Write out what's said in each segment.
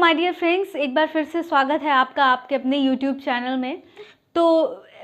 My dear friends, एक बार फिर से स्वागत है आपका आपके अपने यूट्यूब चैनल में। तो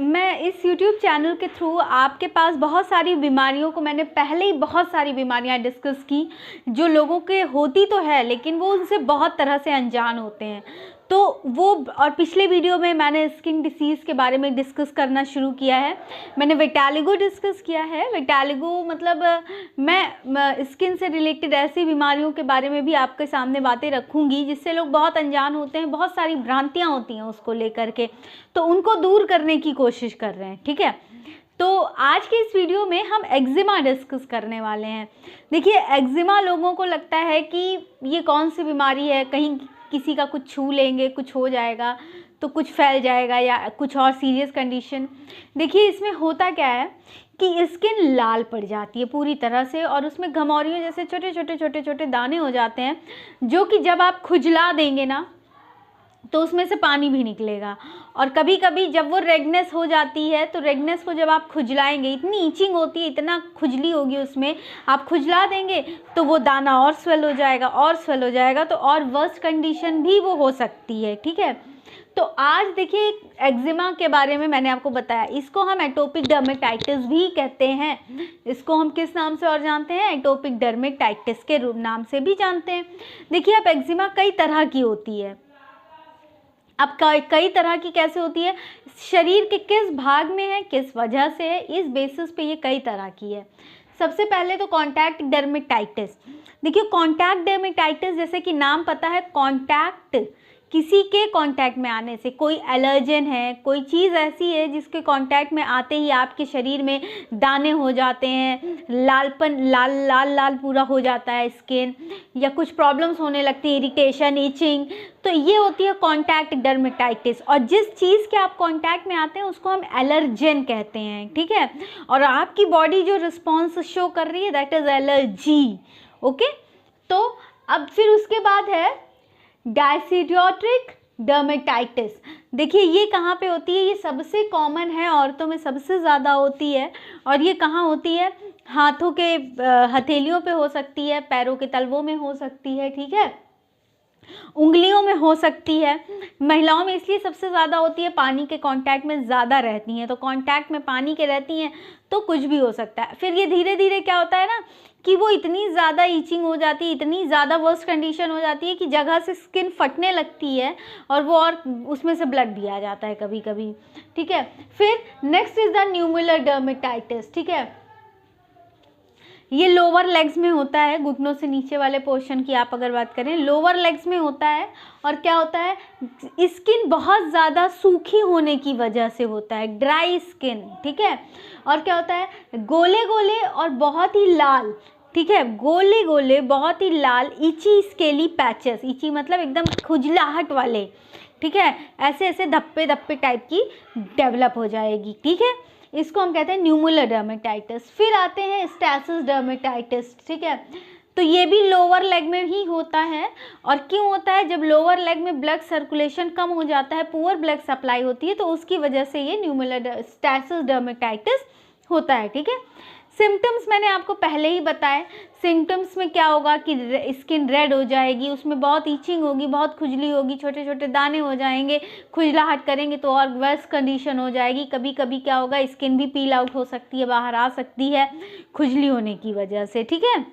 मैं इस यूट्यूब चैनल के थ्रू आपके पास बहुत सारी बीमारियों को मैंने पहले ही बहुत सारी बीमारियां डिस्कस की जो लोगों के होती तो है लेकिन वो उनसे बहुत तरह से अनजान होते हैं। तो वो और पिछले वीडियो में मैंने स्किन डिसीज़ के बारे में डिस्कस करना शुरू किया है। मैंने विटालिगो डिस्कस किया है। विटालिगो मतलब मैं स्किन से रिलेटेड ऐसी बीमारियों के बारे में भी आपके सामने बातें रखूँगी जिससे लोग बहुत अनजान होते हैं, बहुत सारी भ्रांतियाँ होती हैं उसको लेकर के, तो उनको दूर करने की कोशिश कर रहे हैं। ठीक है, तो आज के इस वीडियो में हम एक्जिमा डिस्कस करने वाले हैं। देखिए, एक्जिमा लोगों को लगता है कि ये कौन सी बीमारी है, कहीं किसी का कुछ छू लेंगे कुछ हो जाएगा तो कुछ फैल जाएगा या कुछ और सीरियस कंडीशन। देखिए, इसमें होता क्या है कि स्किन लाल पड़ जाती है पूरी तरह से और उसमें घमौरियों जैसे छोटे छोटे दाने हो जाते हैं, जो कि जब आप खुजला देंगे ना तो उसमें से पानी भी निकलेगा। और कभी कभी जब वो रेडनेस हो जाती है तो रेडनेस को जब आप खुजलाएंगे, इतनी ईचिंग होती है, इतना खुजली होगी उसमें, आप खुजला देंगे तो वो दाना और स्वेल हो जाएगा और स्वेल हो जाएगा, तो और वर्स्ट कंडीशन भी वो हो सकती है। ठीक है, तो आज देखिए एक्जिमा के बारे में मैंने आपको बताया। इसको हम एटोपिक डर्मेटाइटिस भी कहते हैं। इसको हम किस नाम से और जानते हैं? एटोपिक डर्मेटाइटिस के रूप नाम से भी जानते हैं। देखिए, अब एक्जिमा कई तरह की होती है। अब कई तरह की कैसे होती है, शरीर के किस भाग में है, किस वजह से है, इस बेसिस पे ये कई तरह की है। सबसे पहले तो कॉन्टैक्ट डर्मेटाइटिस। देखिए, कॉन्टैक्ट डर्मेटाइटिस जैसे कि नाम पता है, कॉन्टैक्ट किसी के कांटेक्ट में आने से, कोई एलर्जन है, कोई चीज़ ऐसी है जिसके कांटेक्ट में आते ही आपके शरीर में दाने हो जाते हैं, लालपन लाल लाल लाल पूरा हो जाता है स्किन, या कुछ प्रॉब्लम्स होने लगती है, इरिटेशन, इचिंग, तो ये होती है कॉन्टैक्ट डर्मेटाइटिस। और जिस चीज़ के आप कॉन्टैक्ट में आते हैं उसको हम एलर्जन कहते हैं। ठीक है, और आपकी बॉडी जो रिस्पॉन्स शो कर रही है दैट इज़ एलर्जी। ओके, तो अब फिर उसके बाद है डायसीडियोट्रिक डर्मेटाइटिस। देखिए, ये कहाँ पे होती है? ये सबसे कॉमन है, औरतों में सबसे ज़्यादा होती है। और ये कहाँ होती है? हाथों के हथेलियों पे हो सकती है, पैरों के तलवों में हो सकती है, ठीक है, उंगलियों में हो सकती है। महिलाओं में इसलिए सबसे ज़्यादा होती है, पानी के कांटेक्ट में ज़्यादा रहती हैं, तो कांटेक्ट में पानी के रहती हैं तो कुछ भी हो सकता है। फिर ये धीरे धीरे क्या होता है ना कि वो इतनी ज़्यादा ईचिंग हो जाती है, इतनी ज़्यादा वर्स्ट कंडीशन हो जाती है कि जगह से स्किन फटने लगती है और वो और उसमें से ब्लड भी आ जाता है कभी कभी। ठीक है, फिर नेक्स्ट इज़ द न्यूमुलर डर्मेटाइटिस। ठीक है, ये लोअर लेग्स में होता है, घुटनों से नीचे वाले पोर्शन की आप अगर बात करें, लोअर लेग्स में होता है। और क्या होता है, स्किन बहुत ज़्यादा सूखी होने की वजह से होता है, ड्राई स्किन। ठीक है, और क्या होता है, गोले गोले और बहुत ही लाल, ठीक है, गोले गोले बहुत ही लाल इची स्केली पैचेस, इची मतलब एकदम खुजलाहट वाले, ठीक है, ऐसे ऐसे धप्पे धप्पे टाइप की डेवलप हो जाएगी। ठीक है, इसको हम कहते हैं न्यूमुलर डर्मेटाइटिस। फिर आते हैं स्टैसिस डर्मेटाइटिस। ठीक है, तो ये भी लोअर लेग में ही होता है। और क्यों होता है? जब लोअर लेग में ब्लड सर्कुलेशन कम हो जाता है, पुअर ब्लड सप्लाई होती है, तो उसकी वजह से ये न्यूमुलर स्टैसिस डर्मेटाइटिस होता है। ठीक है, सिम्टम्स मैंने आपको पहले ही बताए। सिम्टम्स में क्या होगा कि स्किन रेड हो जाएगी, उसमें बहुत ईचिंग होगी, बहुत खुजली होगी, छोटे छोटे दाने हो जाएंगे, खुजलाहट करेंगे तो और वर्स कंडीशन हो जाएगी। कभी कभी क्या होगा, स्किन भी पील आउट हो सकती है, बाहर आ सकती है खुजली होने की वजह से। ठीक है,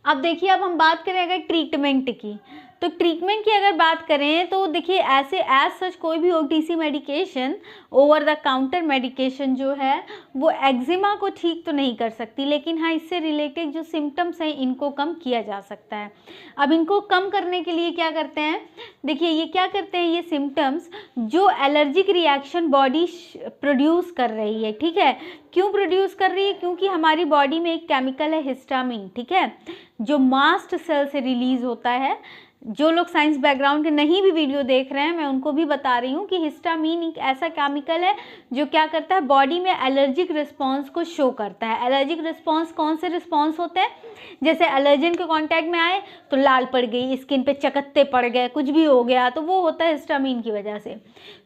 अब देखिए, अब हम बात करें अगर ट्रीटमेंट की, तो ट्रीटमेंट की अगर बात करें तो देखिए, ऐसे एज सच कोई भी OTC medication, over the counter medication जो है वो एक्जिमा को ठीक तो नहीं कर सकती, लेकिन हाँ, इससे रिलेटेड जो सिम्टम्स हैं इनको कम किया जा सकता है। अब इनको कम करने के लिए क्या करते हैं? देखिए, ये क्या करते हैं, ये सिम्टम्स जो एलर्जिक रिएक्शन बॉडी प्रोड्यूस कर रही है। ठीक है, क्यों प्रोड्यूस कर रही है? क्योंकि हमारी बॉडी में एक केमिकल है हिस्टामिन, ठीक है, जो मास्ट सेल से रिलीज होता है। जो लोग साइंस बैकग्राउंड के नहीं भी वीडियो देख रहे हैं, मैं उनको भी बता रही हूँ कि हिस्टामिन एक ऐसा केमिकल है जो क्या करता है, बॉडी में एलर्जिक रिस्पांस को शो करता है। एलर्जिक रिस्पांस कौन से रिस्पांस होते हैं? जैसे एलर्जन के कांटेक्ट में आए तो लाल पड़ गई स्किन पे, चकत्ते पड़ गए, कुछ भी हो गया, तो वो होता है हिस्टामिन की वजह से।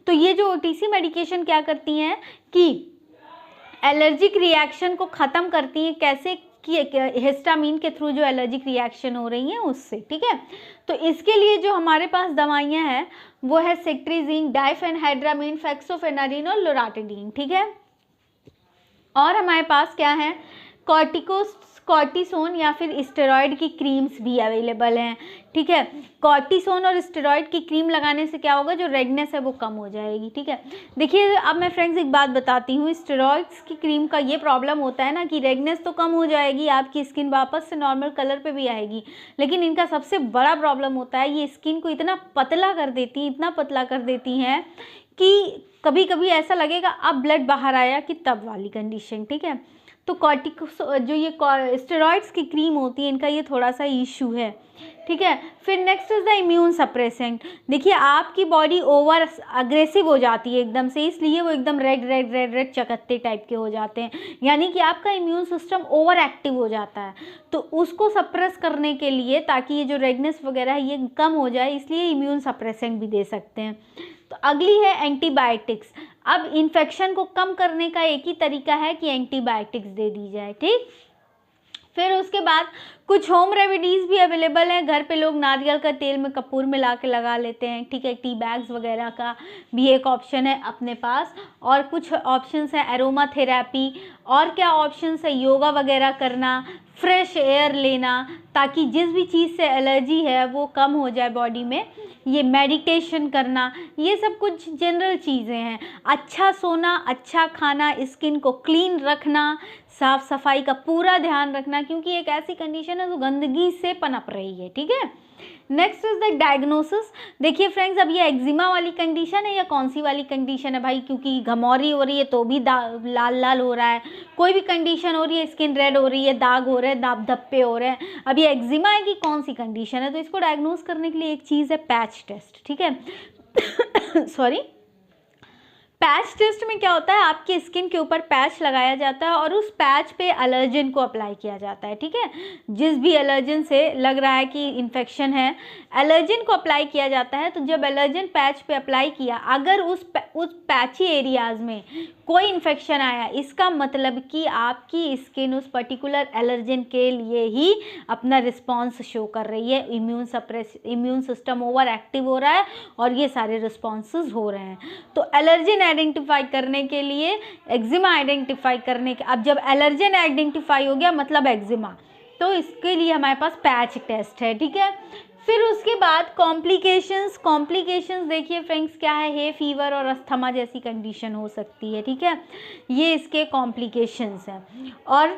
तो ये जो ओटीसी मेडिकेशन क्या करती हैं कि एलर्जिक रिएक्शन को ख़त्म करती हैं। कैसे? कि हिस्टामिन के थ्रू जो एलर्जिक रिएक्शन हो रही हैं उससे, ठीक है। तो इसके लिए जो हमारे पास दवाइयाँ हैं वो है सेट्रिजिन, डाइफेनहाइड्रामिन, फेक्सोफेनारिन और लोराटिडीन, ठीक है। और हमारे पास क्या है, कॉर्टिसोन या फिर स्टेरॉयड की क्रीम्स भी अवेलेबल हैं, ठीक है। कॉर्टिसोन और स्टेरॉयड की क्रीम लगाने से क्या होगा, जो रेडनेस है वो कम हो जाएगी, ठीक है। देखिए अब मैं फ्रेंड्स एक बात बताती हूँ, स्टेरॉयड्स की क्रीम का ये प्रॉब्लम होता है ना कि रेडनेस तो कम हो जाएगी, आपकी स्किन वापस से नॉर्मल कलर पे भी आएगी, लेकिन इनका सबसे बड़ा प्रॉब्लम होता है ये स्किन को इतना पतला कर देती हैं, इतना पतला कर देती हैं कि कभी कभी ऐसा लगेगा अब ब्लड बाहर आया कि तब वाली कंडीशन, ठीक है। तो जो ये स्टेरॉइड्स की क्रीम होती है इनका ये थोड़ा सा इशू है, ठीक है। फिर next is the immune suppressant. देखिए आपकी बॉडी ओवर अग्रेसिव हो जाती है एकदम से, इसलिए वो एकदम रेड रेड रेड रेड चकत्ते टाइप के हो जाते हैं, यानी कि आपका इम्यून सिस्टम ओवर एक्टिव हो जाता है। तो उसको सप्रेस करने के लिए, ताकि ये जो रेडनेस वगैरह है ये कम हो जाए, इसलिए इम्यून सप्रेसेंट भी दे सकते हैं। तो अगली है एंटीबायोटिक्स। अब इन्फेक्शन को कम करने का एक ही तरीका है कि एंटीबायोटिक्स दे दी जाए, ठीक। फिर उसके बाद कुछ होम रेमेडीज़ भी अवेलेबल हैं, घर पे लोग नारियल का तेल में कपूर मिला के लगा लेते हैं, ठीक है। टी बैग्स वगैरह का भी एक ऑप्शन है अपने पास, और कुछ ऑप्शंस हैं एरोमा थेरेपी, और क्या ऑप्शंस है, योगा वगैरह करना, फ्रेश एयर लेना, ताकि जिस भी चीज़ से एलर्जी है वो कम हो जाए बॉडी में, ये मेडिटेशन करना, ये सब कुछ जनरल चीज़ें हैं। अच्छा सोना, अच्छा खाना, स्किन को क्लीन रखना, साफ सफाई का पूरा ध्यान रखना, क्योंकि एक ऐसी कंडीशन है जो गंदगी से पनप रही है, ठीक है। Next is the diagnosis. देखिए फ्रेंड्स, अब ये एक्जिमा वाली कंडीशन है या कौन सी वाली कंडीशन है भाई, क्योंकि घमौरी हो रही है तो भी लाल लाल हो रहा है, कोई भी कंडीशन हो रही है, स्किन रेड हो रही है, दाग हो रहे हैं, दाग धब्बे हो रहे हैं, अब ये एक्जिमा है कि कौन सी कंडीशन है। तो इसको डायग्नोस करने के लिए एक चीज़ है पैच टेस्ट, ठीक है। सॉरी, पैच टेस्ट में क्या होता है, आपकी स्किन के ऊपर पैच लगाया जाता है और उस पैच पे एलर्जन को अप्लाई किया जाता है, ठीक है। जिस भी एलर्जन से लग रहा है कि इन्फेक्शन है, एलर्जन को अप्लाई किया जाता है। तो जब एलर्जन पैच पे अप्लाई किया, अगर उस पैची एरियाज़ में कोई इन्फेक्शन आया, इसका मतलब कि आपकी स्किन उस पर्टिकुलर एलर्जन के लिए ही अपना रिस्पॉन्स शो कर रही है, इम्यून सिस्टम ओवर एक्टिव हो रहा है और ये सारे रिस्पॉन्सेज हो रहे हैं। तो एलर्जन आइडेंटिफाई करने के लिए, एक्जिमा आइडेंटिफाई करने के, अब जब एलर्जन आइडेंटिफाई हो गया मतलब एक्जिमा, तो इसके लिए हमारे पास पैच टेस्ट है, ठीक है। फिर उसके बाद कॉम्प्लिकेशंस देखिए फ्रेंड्स क्या है, हे फीवर और अस्थमा जैसी कंडीशन हो सकती है, ठीक है। ये इसके कॉम्प्लिकेशंस हैं। और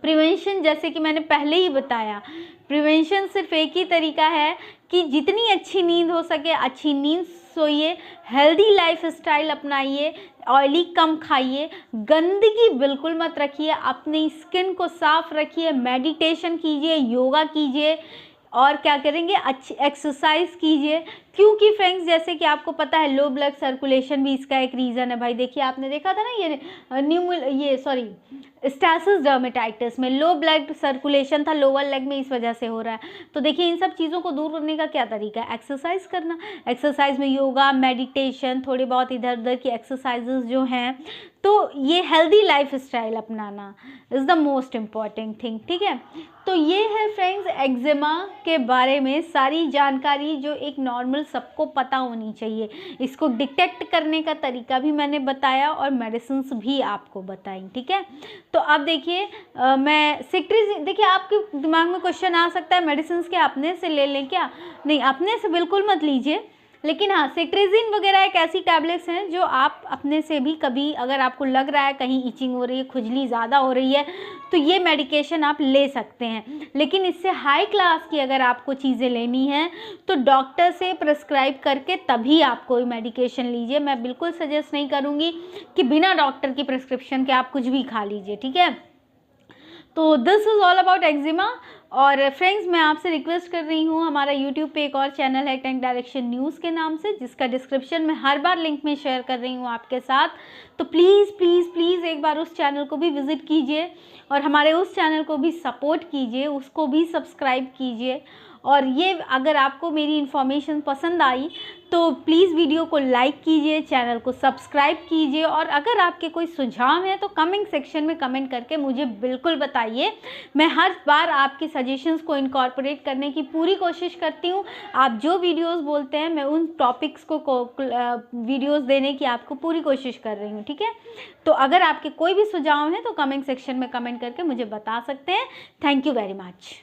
प्रिवेंशन, जैसे कि मैंने पहले ही बताया, प्रिवेंशन सिर्फ एक ही तरीका है कि जितनी अच्छी नींद हो सके अच्छी नींद सोइए, हेल्दी लाइफस्टाइल अपनाइए, ऑयली कम खाइए, गंदगी बिल्कुल मत रखिए, अपनी स्किन को साफ रखिए, मेडिटेशन कीजिए, योगा कीजिए, और क्या करेंगे, अच्छी एक्सरसाइज कीजिए। क्योंकि फ्रेंड्स जैसे कि आपको पता है लो ब्लड सर्कुलेशन भी इसका एक रीज़न है भाई। देखिए आपने देखा था ना ये स्टैसिस डर्मेटाइटिस में लो ब्लड सर्कुलेशन था लोअर लेग में, इस वजह से हो रहा है। तो देखिए इन सब चीज़ों को दूर करने का क्या तरीका है, एक्सरसाइज करना। एक्सरसाइज में योगा, मेडिटेशन, थोड़ी बहुत इधर उधर की एक्सरसाइजेज जो हैं, तो ये हेल्दी लाइफ स्टाइल अपनाना is the most important thing, ठीक है। तो ये है फ्रेंड्स एक्जिमा के बारे में सारी जानकारी जो एक नॉर्मल सबको पता होनी चाहिए। इसको डिटेक्ट करने का तरीका भी मैंने बताया और मेडिसिन्स भी आपको बताई, ठीक है। तो अब देखिए मैं सेट्रिजिन, देखिए आपके दिमाग में क्वेश्चन आ सकता है मेडिसिन्स के अपने से ले लें क्या? नहीं, अपने से बिल्कुल मत लीजिए, लेकिन हाँ सेट्रिजिन वगैरह एक ऐसी टैबलेट्स हैं जो आप अपने से भी कभी अगर आपको लग रहा है कहीं इचिंग हो रही है, खुजली ज़्यादा हो रही है, तो ये मेडिकेशन आप ले सकते हैं। लेकिन इससे हाई क्लास की अगर आपको चीज़ें लेनी हैं तो डॉक्टर से प्रिस्क्राइब करके तभी आप कोई मेडिकेशन लीजिए। मैं बिल्कुल सजेस्ट नहीं करूँगी कि बिना डॉक्टर की प्रिस्क्रिप्शन के आप कुछ भी खा लीजिए, ठीक है। तो this is all about eczema. और फ्रेंड्स मैं आपसे रिक्वेस्ट कर रही हूँ, हमारा यूट्यूब पे एक और चैनल है टेक डायरेक्शन न्यूज़ के नाम से, जिसका डिस्क्रिप्शन में हर बार लिंक में शेयर कर रही हूँ आपके साथ। तो प्लीज़ प्लीज़ प्लीज़ एक बार उस चैनल को भी विज़िट कीजिए और हमारे उस चैनल को भी सपोर्ट कीजिए, उसको भी सब्सक्राइब कीजिए। और ये अगर आपको मेरी इन्फॉर्मेशन पसंद आई तो प्लीज़ वीडियो को लाइक कीजिए, चैनल को सब्सक्राइब कीजिए, और अगर आपके कोई सुझाव हैं तो कमेंट सेक्शन में कमेंट करके मुझे बिल्कुल बताइए। मैं हर बार आपके सजेशंस को इनकॉर्पोरेट करने की पूरी कोशिश करती हूँ। आप जो वीडियोस बोलते हैं मैं उन टॉपिक्स को वीडियोस देने की आपको पूरी कोशिश कर रही हूँ, ठीक है। तो अगर आपके कोई भी सुझाव हैं तो कमेंट सेक्शन में कमेंट करके मुझे बता सकते हैं। Thank you very much.